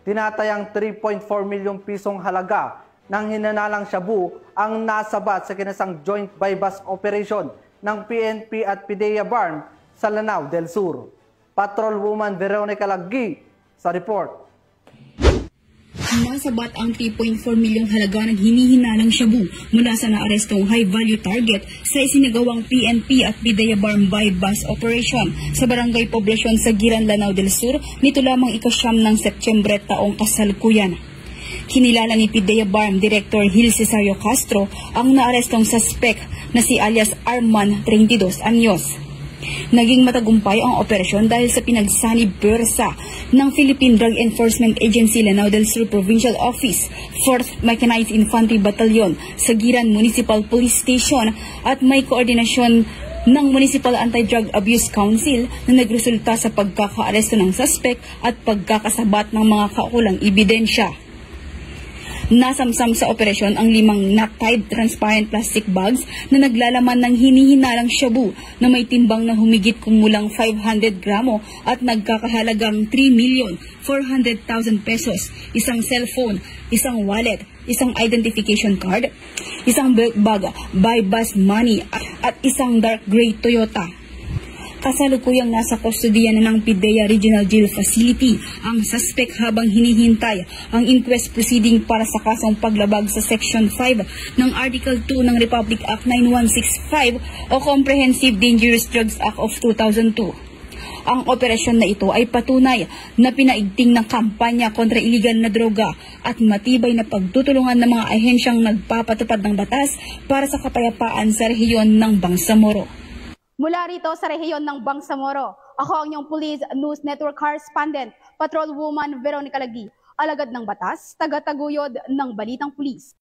Tinatayang 3.4 milyong pisong halaga ng hinanalang shabu ang nasabat sa kinasang joint buy-bust operation ng PNP at PIDEA BARM sa Lanao del Sur. Patrolwoman Veronica Laggi sa report. Nasabat ang 3.4 milyong halaga ng hinihinalang shabu mula sa naarestong high-value target sa isinagawang PNP at PIDEA BARM buy-bust operation sa Barangay Poblacion sa Giran, Lanao del Sur nito lamang ika-9 ng Setyembre taong kasalukuyan. Kinilala ni PIDEA BARM Director Gil Cesario Castro ang naarestong suspect na si alias Arman, 32 anyos. Naging matagumpay ang operasyon dahil sa pinagsanib pwersa ng Philippine Drug Enforcement Agency Lanao del Sur Provincial Office, 4th Mechanized Infantry Battalion sa Giran Municipal Police Station at may koordinasyon ng Municipal Anti-Drug Abuse Council na nagresulta sa pagkakaaresto ng suspect at pagkakasabat ng mga kaukulang ebidensya. Nasamsam sa operasyon ang 5 knot-tied transparent plastic bags na naglalaman ng hinihinalang shabu na may timbang na humigit kumulang 500 gramo at nagkakahalagang 3,400,000 pesos, isang cellphone, isang wallet, isang identification card, isang belt bag, buy-bust money at isang dark gray Toyota. Kasalukuyang nasa kustodiya na ng PIDEA Regional Jail Facility ang suspect habang hinihintay ang inquest proceeding para sa kasong paglabag sa Section 5 ng Article 2 ng Republic Act 9165 o Comprehensive Dangerous Drugs Act of 2002. Ang operasyon na ito ay patunay na pinaigting ng kampanya kontra iligal na droga at matibay na pagtutulungan ng mga ahensyang nagpapatupad ng batas para sa kapayapaan sa rehiyon ng Bangsamoro. Mula rito sa rehiyon ng Bangsamoro, ako ang inyong Police News Network Correspondent, Patrolwoman Veronica Laggi, alagad ng batas, taga-taguyod ng Balitang Pulis.